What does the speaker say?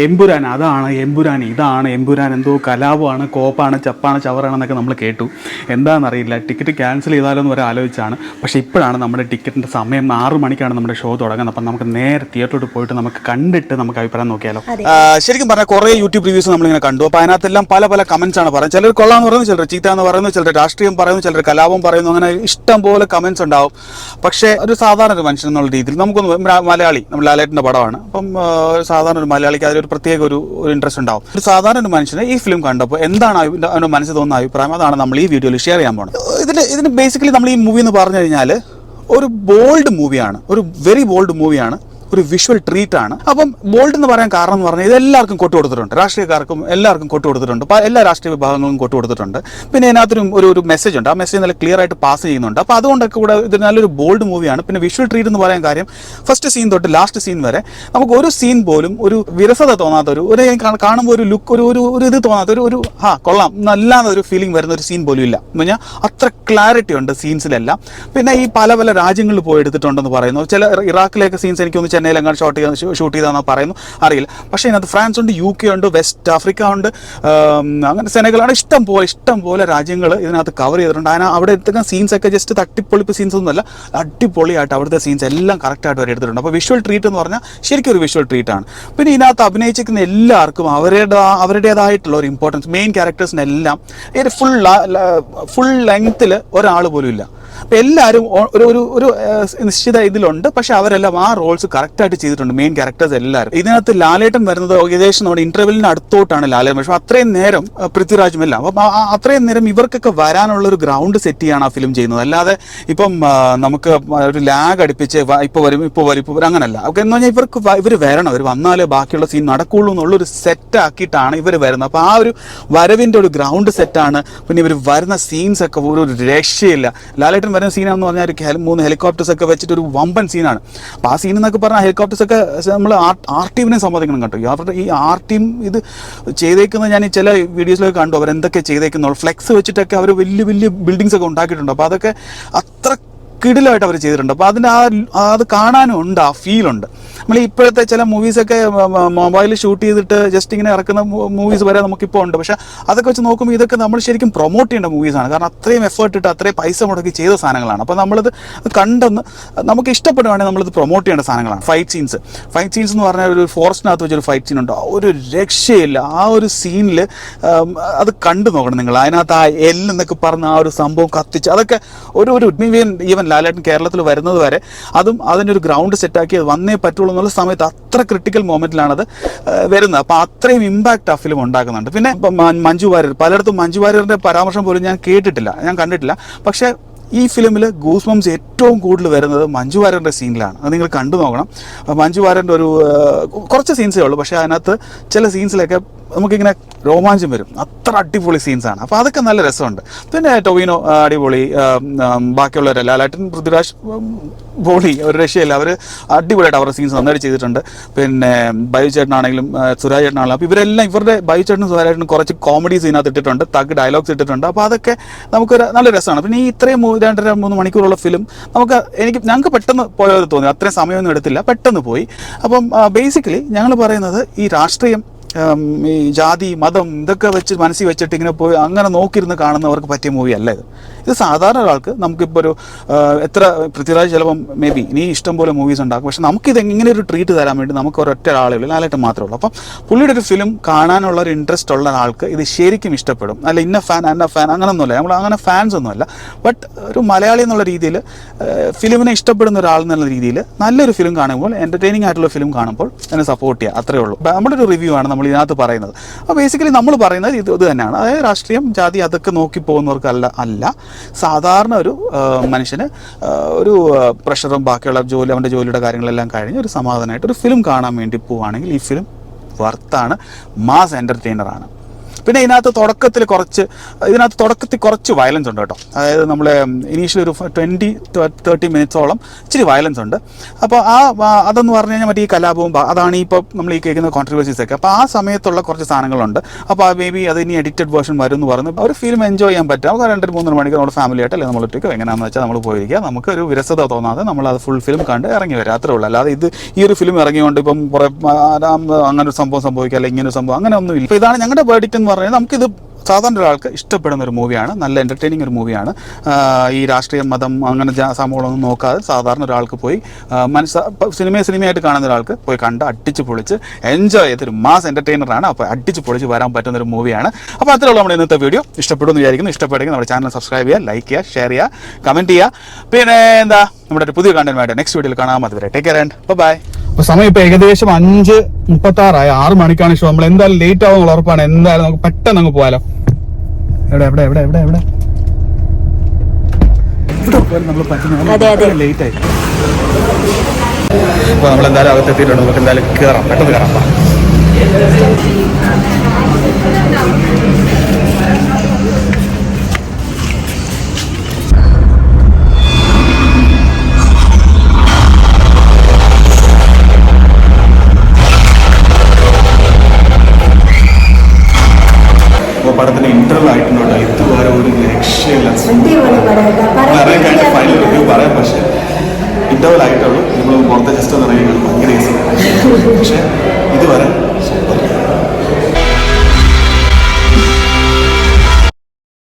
എമ്പുരാൻ അതാണ്, എമ്പുരാൻ ഇതാണ്, എമ്പുരാൻ എന്തോ കലാപമാണ്, കോപ്പാണ്, ചപ്പാണ്, ചവറാണെന്നൊക്കെ നമ്മൾ കേട്ടു. എന്താണെന്നറിയില്ല. ടിക്കറ്റ് ക്യാൻസൽ ചെയ്താലോ എന്ന് വരെ ആലോചിച്ചാണ്. പക്ഷേ ഇപ്പോഴാണ് നമ്മുടെ ടിക്കറ്റിൻ്റെ സമയം 6 മണിക്കാണ് നമ്മുടെ ഷോ തുടങ്ങുന്നത്. അപ്പം നമുക്ക് നേരെ തിയേറ്ററിലോട്ട് പോയിട്ട് നമുക്ക് കണ്ടിട്ട് നമുക്ക് അഭിപ്രായം നോക്കിയാലോ. ശരിക്കും പറഞ്ഞാൽ കുറേ യൂട്യൂബ് റിവ്യൂസ് നമ്മളിങ്ങനെ കണ്ടു. അപ്പോൾ അതിനകത്തെല്ലാം പല പല കമൻസ് ആണ് പറയുന്നത്. ചിലർ കൊള്ളാമെന്ന് പറയുന്നു, ചിലർ ചീത്ത എന്ന് പറയുന്നു, ചിലർ രാഷ്ട്രീയം പറയുന്നു, ചിലർ കലാപം പറയുന്നു. അങ്ങനെ ഇഷ്ടം പോലെ കമൻസ് ഉണ്ടാവും. പക്ഷേ ഒരു സാധാരണ ഒരു മനുഷ്യൻ എന്നുള്ള രീതിയിൽ നമുക്കൊന്ന് മലയാളി, നമ്മൾ ലാലേട്ടൻ്റെ പടമാണ്. അപ്പം സാധാരണ ഒരു മലയാളിക്ക് അതിലൊരു പ്രത്യേക ഒരു ഇൻട്രസ്റ്റ് ഉണ്ടാവും. ഒരു സാധാരണ ഒരു മനുഷ്യന് ഈ ഫിലിം കണ്ടപ്പോൾ എന്താണ് അവൻ്റെ മനസ്സിൽ തോന്നുന്ന അഭിപ്രായം, അതാണ് നമ്മൾ ഈ വീഡിയോയിൽ ഷെയർ ചെയ്യാൻ പോകുന്നത്. ഇതിന് ബേസിക്കലി നമ്മൾ ഈ മൂവി എന്ന് പറഞ്ഞു കഴിഞ്ഞാൽ ഒരു ബോൾഡ് മൂവിയാണ്, ഒരു വെരി ബോൾഡ് മൂവിയാണ്, ഒരു വിഷ്വൽ ട്രീറ്റ് ആണ്. അപ്പം ബോൾഡ് എന്ന് പറയാൻ കാരണം എന്ന് പറഞ്ഞാൽ ഇതെല്ലാവർക്കും കൊട്ടുകൊടുത്തിട്ടുണ്ട്, രാഷ്ട്രീയക്കാർക്കും എല്ലാവർക്കും കൊട്ടുകൊടുത്തിട്ടുണ്ട്, എല്ലാ രാഷ്ട്രീയ വിഭാഗങ്ങളും കൊട്ടുകൊടുത്തിട്ടുണ്ട്. പിന്നെ ഇതിനകത്തൊരു ഒരു മെസ്സേജ് ഉണ്ട്, ആ മെസ്സേജ് നല്ല ക്ലിയർ ആയിട്ട് പാസ് ചെയ്യുന്നുണ്ട്. അപ്പോൾ അതുകൊണ്ടൊക്കെ കൂടെ ഇത് നല്ലൊരു ബോൾഡ് മൂവിയാണ്. പിന്നെ വിഷ്വൽ ട്രീറ്റ് എന്ന് പറയാൻ കാര്യം ഫസ്റ്റ് സീൻ തൊട്ട് ലാസ്റ്റ് സീൻ വരെ നമുക്ക് ഒരു സീൻ പോലും ഒരു വിരസത തോന്നാത്ത ഒരു കാണുമ്പോൾ ഒരു ലുക്ക് ഒരു ഇത് തോന്നാത്ത ഒരു കൊള്ളാം നല്ലാതെ ഒരു ഫീലിംഗ് വരുന്ന ഒരു സീൻ പോലും ഇല്ല. എന്ന് പറഞ്ഞാൽ അത്ര ക്ലാരിറ്റി ഉണ്ട് സീൻസിലെല്ലാം. പിന്നെ ഈ പല പല രാജ്യങ്ങളിൽ പോയി എടുത്തിട്ടുണ്ടെന്ന് പറയുന്നു. ചില ഇറാഖിലേക്ക് സീൻസ് എനിക്കൊന്ന് ചെന്നൈയിലെങ്ങാണ്ട് ഷൂട്ട് ചെയ്താണെന്ന് പറയുന്നു, അറിയില്ല. പക്ഷേ ഇതിനകത്ത് ഫ്രാൻസ് ഉണ്ട്, UK ഉണ്ട്, വെസ്റ്റ് ആഫ്രിക്ക ഉണ്ട്, അങ്ങനെ സെനഗലാണ്, ഇഷ്ടം പോലെ രാജ്യങ്ങൾ ഇതിനകത്ത് കവർ ചെയ്തിട്ടുണ്ട്. അവിടെ എടുത്തുന്ന സീൻസ് ഒക്കെ ജസ്റ്റ് തട്ടിപ്പൊളിപ്പ് സീൻസ് ഒന്നുമല്ല, അടിപൊളിയായിട്ട് അവിടുത്തെ സീൻസ് എല്ലാം കറക്റ്റായിട്ട് വരെ എടുത്തിട്ടുണ്ട്. അപ്പോൾ വിഷ്വൽ ട്രീറ്റ് എന്ന് പറഞ്ഞാൽ ശരിക്കും ഒരു വിഷ്വൽ ട്രീറ്റ് ആണ്. പിന്നെ ഇതിനകത്ത് അഭിനയിച്ചിരിക്കുന്ന എല്ലാവർക്കും അവരുടേതായിട്ടുള്ള ഒരു ഇമ്പോർട്ടൻസ്, മെയിൻ ക്യാരക്ടേഴ്സിനെല്ലാം ഫുൾ ലെങ്ത്തിൽ ഒരാൾ പോലും ഇല്ല. അപ്പോൾ എല്ലാവരും ഒരു നിശ്ചിത ഇതിലുണ്ട്. പക്ഷെ അവരെല്ലാം ആ റോൾസ് കറക്റ്റായിട്ട് ചെയ്തിട്ടുണ്ട്, മെയിൻ ക്യാരക്ടേഴ്സ് എല്ലാവരും. ഇതിനകത്ത് ലാലേട്ടൻ വരുന്നത് ഏകദേശം നമ്മുടെ ഇന്റർവെല്ലിന് അടുത്തോട്ടാണ് ലാലേട്ടൻ. പക്ഷെ അത്രയും നേരം പൃഥ്വിരാജും എല്ലാം, അപ്പം അത്രയും നേരം ഇവർക്കൊക്കെ വരാനുള്ള ഒരു ഗ്രൗണ്ട് സെറ്റ് ചെയ്യാണ് ആ ഫിലിം ചെയ്യുന്നത്. അല്ലാതെ ഇപ്പം നമുക്ക് ഒരു ലാഗ് അടുപ്പിച്ച് ഇപ്പോൾ വരും അങ്ങനല്ല. ഓക്കെ, എന്ന് പറഞ്ഞാൽ ഇവർ വരണം, ഇവർ വന്നാലേ ബാക്കിയുള്ള സീൻ നടക്കുള്ളൂ എന്നുള്ളൊരു സെറ്റാക്കിയിട്ടാണ് ഇവർ വരുന്നത്. അപ്പോൾ ആ ഒരു വരവിൻ്റെ ഒരു ഗ്രൗണ്ട് സെറ്റാണ്. പിന്നെ ഇവർ വരുന്ന സീൻസ് ഒക്കെ ഒരു രക്ഷയില്ല. ലാലേട്ടൻ വരുന്ന സീനാണെന്ന് പറഞ്ഞാൽ 3 ഹെലികോപ്റ്റേഴ്സ് ഒക്കെ വെച്ചിട്ട് ഒരു വമ്പൻ സീനാണ്. അപ്പോൾ ആ സീൻ എന്നൊക്കെ പറഞ്ഞാൽ ഹെലികോപ്റ്റേഴ്സ് ഒക്കെ നമ്മൾ ആർ ടീമിനെ സമ്മതിക്കണം കേട്ടോ. അവരുടെ ഈ ആർ ടീം ഇത് ചെയ്തേക്കുന്നത് ഞാൻ ചില വീഡിയോസിലൊക്കെ കണ്ടു. അവരെന്തൊക്കെ ചെയ്തേക്കുന്നുള്ളൂ, ഫ്ലെക്സ് വെച്ചിട്ടൊക്കെ അവർ വലിയ വലിയ ബിൽഡിങ്സ് ഒക്കെ ഉണ്ടാക്കിയിട്ടുണ്ട്. അപ്പോൾ അതൊക്കെ അത്ര കിടിലായിട്ട് അവർ ചെയ്തിട്ടുണ്ട്. അപ്പോൾ അതിൻ്റെ അത് കാണാനും ഉണ്ട്, ആ ഫീലുണ്ട്. നമ്മൾ ഇപ്പോഴത്തെ ചില മൂവീസൊക്കെ മൊബൈലിൽ ഷൂട്ട് ചെയ്തിട്ട് ജസ്റ്റ് ഇങ്ങനെ ഇറക്കുന്ന മൂവീസ് വരെ നമുക്കിപ്പോൾ ഉണ്ട്. പക്ഷേ അതൊക്കെ വെച്ച് നോക്കുമ്പോൾ ഇതൊക്കെ നമ്മൾ ശരിക്കും പ്രൊമോട്ട് ചെയ്യേണ്ട മൂവീസാണ്. കാരണം അത്രയും എഫേർട്ട് ഇട്ട് അത്രയും പൈസ മുടക്കി ചെയ്ത സാധനങ്ങളാണ്. അപ്പോൾ നമ്മളിത് കണ്ടെന്ന് നമുക്ക് ഇഷ്ടപ്പെടുവാണെങ്കിൽ നമ്മളിത് പ്രൊമോട്ട് ചെയ്യേണ്ട സാധനങ്ങളാണ്. ഫൈറ്റ് സീൻസ് എന്ന് പറഞ്ഞാൽ ഒരു ഫോറസ്റ്റിനകത്ത് വെച്ചൊരു ഫൈറ്റ് സീൻ ഉണ്ട്, ഒരു രക്ഷയില്ല. ആ ഒരു സീനിൽ അത് കണ്ടു നോക്കണം നിങ്ങൾ. അതിനകത്ത് ആ എന്നൊക്കെ പറഞ്ഞ ആ ഒരു സംഭവം കത്തിച്ച് അതൊക്കെ ഈവൻ ലാലേട്ടൻ കേരളത്തിൽ വരുന്നത് വരെ അതും അതിൻ്റെ ഒരു ഗ്രൗണ്ട് സെറ്റാക്കി അത് വന്നേ പറ്റുള്ളൂ എന്നുള്ള സമയത്ത് അത്ര ക്രിട്ടിക്കൽ മൊമെന്റിലാണത് വരുന്നത്. അപ്പോൾ അത്രയും ഇമ്പാക്റ്റ് ആ ഫിലിം ഉണ്ടാക്കുന്നുണ്ട്. പിന്നെ മഞ്ജു വാര്യർ, പലയിടത്തും മഞ്ജു വാര്യറിൻ്റെ പരാമർശം പോലും ഞാൻ കണ്ടിട്ടില്ല. പക്ഷേ ഈ ഫിലിമിൽ ഗൂസ് ബംസ് ഏറ്റവും കൂടുതൽ വരുന്നത് മഞ്ജു വാര്യറിൻ്റെ സീനിലാണ്. അത് നിങ്ങൾ കണ്ടു നോക്കണം. മഞ്ജു വാര്യറിൻ്റെ കുറച്ച് സീൻസേ ഉള്ളൂ, പക്ഷേ അതിനകത്ത് ചില സീൻസിലൊക്കെ നമുക്കിങ്ങനെ രോമാഞ്ചം വരും. അത്ര അടിപൊളി സീൻസാണ്. അപ്പോൾ അതൊക്കെ നല്ല രസമുണ്ട്. പിന്നെ ടൊവിനോ അടിപൊളി, ബാക്കിയുള്ളവർ ലാലേട്ടൻ, പൃഥ്വിരാജ് ബോളി, ഒരു രക്ഷയില്ല. അവർ അടിപൊളിയായിട്ട് അവരുടെ സീൻസ് നന്നായിട്ട് ചെയ്തിട്ടുണ്ട്. പിന്നെ ബൈജു ചേട്ടനാണെങ്കിലും സുരാജ് ചേട്ടനാണെങ്കിലും, അപ്പോൾ ഇവരെല്ലാം ഇവരുടെ ചേട്ടനും സുരാജേട്ടനും കുറച്ച് കോമഡി സീനകത്ത് ഇട്ടിട്ടുണ്ട്, തഗ് ഡയലോഗ്സ് ഇട്ടിട്ടുണ്ട്. അപ്പോൾ അതൊക്കെ നമുക്കൊരു നല്ല രസമാണ്. പിന്നെ ഈ ഇത്രയും 2.5-3 മണിക്കൂറുള്ള ഫിലിം ഞങ്ങൾക്ക് പെട്ടെന്ന് പോയത് തോന്നി. അത്രയും സമയമൊന്നും എടുത്തില്ല, പെട്ടെന്ന് പോയി. അപ്പം ബേസിക്കലി ഞങ്ങൾ പറയുന്നത് ഈ രാഷ്ട്രീയം, ഈ ജാതി മതം ഇതൊക്കെ വെച്ച് മനസ്സിൽ വെച്ചിട്ട് ഇങ്ങനെ പോയി അങ്ങനെ നോക്കിയിരുന്ന് കാണുന്നവർക്ക് പറ്റിയ മൂവി അല്ല ഇത് സാധാരണ ഒരാൾക്ക്. നമുക്കിപ്പോൾ ഒരു എത്ര പൃഥ്വിരാജ് ചിലപ്പം മേ ബി ഇനി ഇഷ്ടം പോലെ മൂവീസ് ഉണ്ടാക്കും, പക്ഷെ നമുക്കിത് ഇങ്ങനെ ഒരു ട്രീറ്റ് തരാൻ വേണ്ടി നമുക്ക് ഒരൊറ്റ ആളേ ഉള്ളൂ, ലാലേട്ടൻ മാത്രമേ ഉള്ളൂ. അപ്പം പുള്ളിയുടെ ഒരു ഫിലിം കാണാനുള്ള ഒരു ഇൻട്രസ്റ്റ് ഉള്ള ആൾക്ക് ഇത് ശരിക്കും ഇഷ്ടപ്പെടും. അല്ല ഇന്ന ഫാൻ അങ്ങനെയൊന്നുമില്ല, നമ്മൾ അങ്ങനെ ഫാൻസ് ഒന്നുമല്ല. ബട്ട് ഒരു മലയാളി എന്നുള്ള രീതിയിൽ ഫിലിമിനെ ഇഷ്ടപ്പെടുന്ന ഒരാൾ എന്നുള്ള രീതിയിൽ നല്ലൊരു ഫിലിം കാണുമ്പോൾ, എൻ്റർടൈനിങ് ആയിട്ടുള്ള ഫിലിം കാണുമ്പോൾ അതിനെ സപ്പോർട്ട് ചെയ്യുക, അത്രേ ഉള്ളൂ. നമ്മുടെ ഒരു റിവ്യൂ ആണ് നമ്മൾ ഇതിനകത്ത് പറയുന്നത്. അപ്പോൾ ബേസിക്കലി നമ്മൾ പറയുന്നത് ഇത് തന്നെയാണ്. അതായത് രാഷ്ട്രീയം, ജാതി അതൊക്കെ നോക്കി പോകുന്നവർക്കല്ല, സാധാരണ ഒരു മനുഷ്യന് ഒരു പ്രഷറും ബാക്കിയുള്ള അവൻ്റെ ജോലിയുടെ കാര്യങ്ങളെല്ലാം കഴിഞ്ഞ് ഒരു സമാധാനമായിട്ട് ഒരു ഫിലിം കാണാൻ വേണ്ടി പോവുകയാണെങ്കിൽ ഈ ഫിലിം വർത്താണ്, മാസ് എൻ്റർടൈനറാണ്. പിന്നെ ഇതിനകത്ത് തുടക്കത്തിൽ കുറച്ച് വയലൻസ് ഉണ്ട് കേട്ടോ. അതായത് നമ്മൾ ഇനീഷ്യലി ഒരു 20-30 മിനിറ്റ്സോളം ഇച്ചിരി വയലൻസ് ഉണ്ട്. അപ്പോൾ അതെന്ന് പറഞ്ഞു കഴിഞ്ഞാൽ മറ്റേ ഈ കലാപവും അതാണ് ഇപ്പോൾ നമ്മൾ ഈ കേൾക്കുന്ന കോൺട്രവേഴ്സീസൊക്കെ. അപ്പോൾ ആ സമയത്തുള്ള കുറച്ച് സാധനങ്ങളുണ്ട്. അപ്പോൾ മേ ബി അത് ഇനി എഡിറ്റഡ് വേർഷൻ വരും എന്ന് പറഞ്ഞു ഒരു ഫിലിം എൻജോയ് ചെയ്യാൻ പറ്റും. നമുക്ക് 2-3 മണിക്കൂർ നമ്മുടെ ഫാമിലി ആയിട്ട് അല്ലെങ്കിൽ നമ്മൾ ഒറ്റയ്ക്കോ എങ്ങനെയാണെന്ന് വെച്ചാൽ നമ്മൾ പോയിരിക്കുക. നമുക്കൊരു വിരസത തോന്നാതെ നമ്മളത് ഫുൾ ഫിലിം കണ്ട് ഇറങ്ങി വരാം, അത്രേ ഉള്ളൂ. അല്ലാതെ ഈ ഒരു ഫിലിം ഇറങ്ങിയോണ്ട് ഇപ്പം കുറേ അങ്ങനെ ഒരു സംഭവം സംഭവിക്കുക അല്ലെങ്കിൽ ഇങ്ങനെ ഒരു സംഭവം അങ്ങനെ ഒന്നുമില്ല. ഇപ്പോൾ ഇതാണ് ഞങ്ങളുടെ വേർഡിക്റ്റ് എന്ന് പറഞ്ഞാൽ നമുക്കിത് സാധാരണ ഒരാൾക്ക് ഇഷ്ടപ്പെടുന്ന ഒരു മൂവിയാണ്, നല്ല എൻ്റർടൈനിങ് ഒരു മൂവിയാണ്. ഈ രാഷ്ട്രീയം മതം അങ്ങനെ സംഭവങ്ങളൊന്നും നോക്കാതെ സാധാരണ ഒരാൾക്ക് പോയി സിനിമയായിട്ട് കാണുന്ന ഒരാൾക്ക് പോയി കണ്ട് അടിച്ച് പൊളിച്ച് എൻജോയ് ചെയ്തൊരു മാസ് എൻ്റർടൈനറാണ്. അപ്പോൾ അടിച്ച് പൊളിച്ച് വരാൻ പറ്റുന്ന ഒരു മൂവിയാണ്. അപ്പോൾ അത്രയുള്ള നമ്മുടെ ഇന്നത്തെ വീഡിയോ ഇഷ്ടപ്പെടുമെന്ന് വിചാരിക്കുന്നു. ഇഷ്ടപ്പെടുമെങ്കിൽ നമ്മുടെ ചാനൽ സബ്സ്ക്രൈബ് ചെയ്യുക, ലൈക്ക് ചെയ്യുക, ഷെയർ ചെയ്യുക, കമൻറ്റ് ചെയ്യുക. പിന്നെ നമ്മുടെ ഒരു പുതിയ കണ്ടന്റുമായിട്ട് നെക്സ്റ്റ് വീഡിയോയിൽ കാണാം. അതുവരെ ടേക്ക് കെയർ ആൻഡ് ബൈ. അപ്പോൾ സമയം ഇപ്പോൾ ഏകദേശം 5:36 6 മണിക്കാണ് ഷോ. നമ്മൾ എന്തായാലും ലേറ്റ് ആവുമെന്നുള്ള ഉറപ്പാണ്. എന്തായാലും നമുക്ക് പെട്ടെന്ന് അങ്ങ് പോകാലോ. എവിടെ നമ്മൾ പറ്റുന്ന ലേറ്റ് ആയി. അപ്പോൾ നമ്മളെന്തായാലും അകത്തെത്തിയിട്ടുണ്ട്. നമുക്ക് എന്തായാലും കയറാം, പെട്ടെന്ന് കയറാം. പടത്തിന് ഇന്റർവ്യൂ ആയിട്ടുണ്ടോ ഇതുവരെ ഒരു രക്ഷയില്ല. ഫൈനൽ റിവ്യൂ പറയാം, പക്ഷേ ഇന്റർവ്യൂ ആയിട്ടുള്ളൂ. നമ്മൾ പുറത്തെ ജസ്റ്റ് ഒന്ന് ഇറങ്ങി